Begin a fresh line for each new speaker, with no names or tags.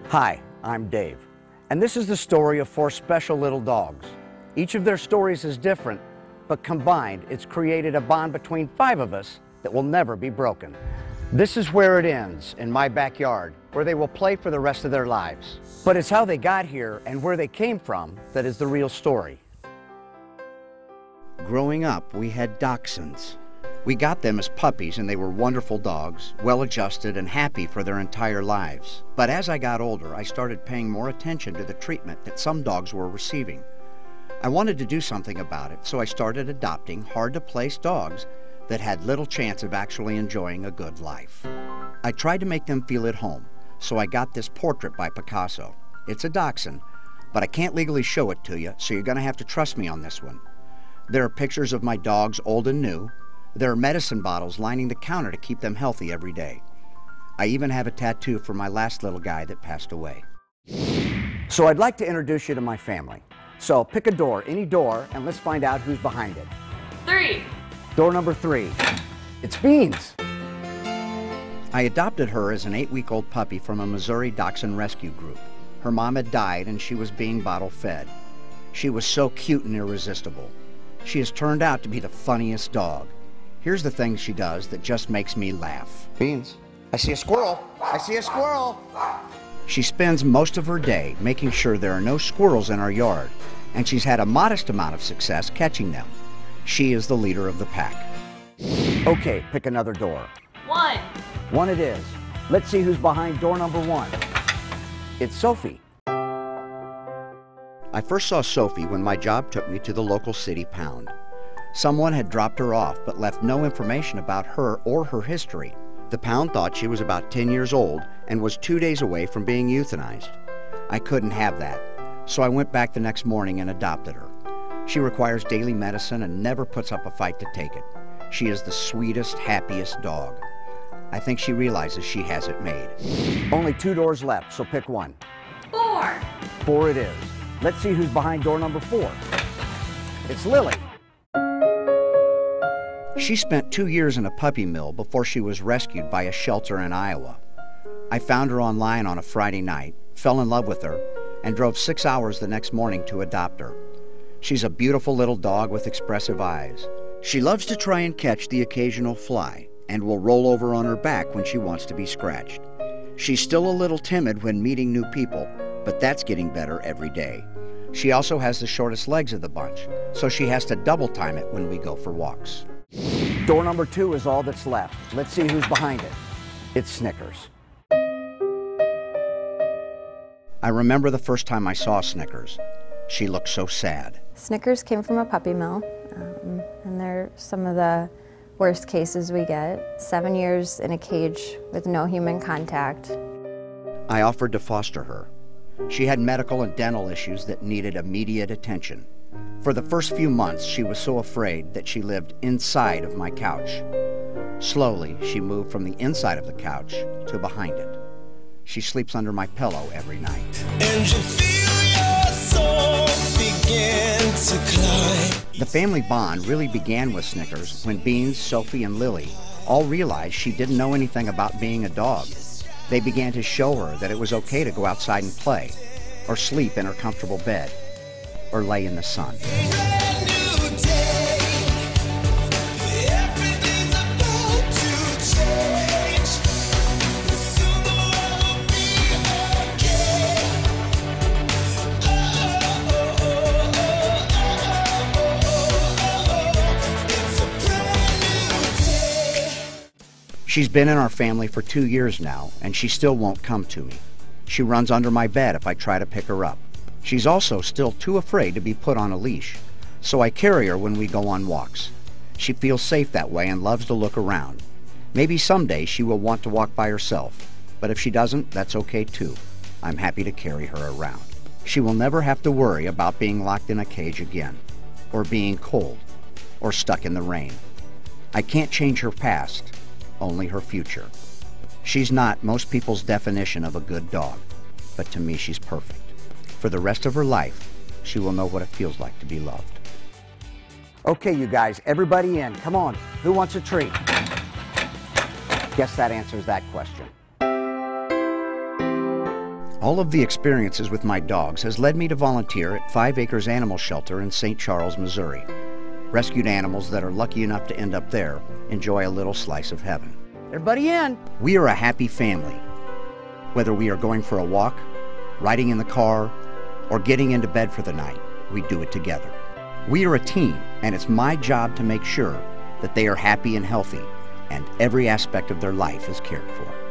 Hi, I'm Dave, and this is the story of 4 special little dogs. Each of their stories is different, but combined, it's created a bond between 5 of us that will never be broken. This is where it ends, in my backyard, where they will play for the rest of their lives. But it's how they got here and where they came from that is the real story. Growing up, we had dachshunds. We got them as puppies and they were wonderful dogs, well-adjusted and happy for their entire lives. But as I got older, I started paying more attention to the treatment that some dogs were receiving. I wanted to do something about it, so I started adopting hard-to-place dogs that had little chance of actually enjoying a good life. I tried to make them feel at home, so I got this portrait by Picasso. It's a dachshund, but I can't legally show it to you, so you're gonna have to trust me on this one. There are pictures of my dogs, old and new. There are medicine bottles lining the counter to keep them healthy every day. I even have a tattoo for my last little guy that passed away. So I'd like to introduce you to my family. So pick a door, any door, and let's find out who's behind it.
3.
Door number 3. It's Beans. I adopted her as an 8-week-old puppy from a Missouri Dachshund Rescue Group. Her mom had died and she was being bottle fed. She was so cute and irresistible. She has turned out to be the funniest dog. Here's the thing she does that just makes me laugh. Beans, I see a squirrel. I see a squirrel. She spends most of her day making sure there are no squirrels in our yard, and she's had a modest amount of success catching them. She is the leader of the pack. Okay, pick another door.
1.
1 it is. Let's see who's behind door number 1. It's Sophie. I first saw Sophie when my job took me to the local city pound. Someone had dropped her off but left no information about her or her history. The pound thought she was about 10 years old and was 2 days away from being euthanized. I couldn't have that, so I went back the next morning and adopted her. She requires daily medicine and never puts up a fight to take it. She is the sweetest, happiest dog. I think she realizes she has it made. Only 2 doors left, so pick one.
4.
4 it is. Let's see who's behind door number 4. It's Lily. She spent 2 years in a puppy mill before she was rescued by a shelter in Iowa. I found her online on a Friday night, fell in love with her, and drove 6 hours the next morning to adopt her. She's a beautiful little dog with expressive eyes. She loves to try and catch the occasional fly and will roll over on her back when she wants to be scratched. She's still a little timid when meeting new people, but that's getting better every day. She also has the shortest legs of the bunch, so she has to double time it when we go for walks. Door number 2 is all that's left. Let's see who's behind it. It's Snickers. I remember the first time I saw Snickers. She looked so sad.
Snickers came from a puppy mill, and they're some of the worst cases we get. 7 years in a cage with no human contact.
I offered to foster her. She had medical and dental issues that needed immediate attention. For the first few months, she was so afraid that she lived inside of my couch. Slowly, she moved from the inside of the couch to behind it. She sleeps under my pillow every night. And you feel your soul begin to climb. The family bond really began with Snickers when Beans, Sophie, and Lily all realized she didn't know anything about being a dog. They began to show her that it was okay to go outside and play, or sleep in her comfortable bed, or lay in the sun. She's been in our family for 2 years now, and she still won't come to me. She runs under my bed if I try to pick her up. She's also still too afraid to be put on a leash, so I carry her when we go on walks. She feels safe that way and loves to look around. Maybe someday she will want to walk by herself, but if she doesn't, that's okay too. I'm happy to carry her around. She will never have to worry about being locked in a cage again, or being cold, or stuck in the rain. I can't change her past, only her future. She's not most people's definition of a good dog, but to me she's perfect. For the rest of her life, she will know what it feels like to be loved. Okay, you guys, everybody in. Come on, who wants a treat? Guess that answers that question. All of the experiences with my dogs has led me to volunteer at 5 Acres Animal Shelter in St. Charles, Missouri. Rescued animals that are lucky enough to end up there enjoy a little slice of heaven. Everybody in! We are a happy family. Whether we are going for a walk, riding in the car, or getting into bed for the night, we do it together. We are a team, and it's my job to make sure that they are happy and healthy, and every aspect of their life is cared for.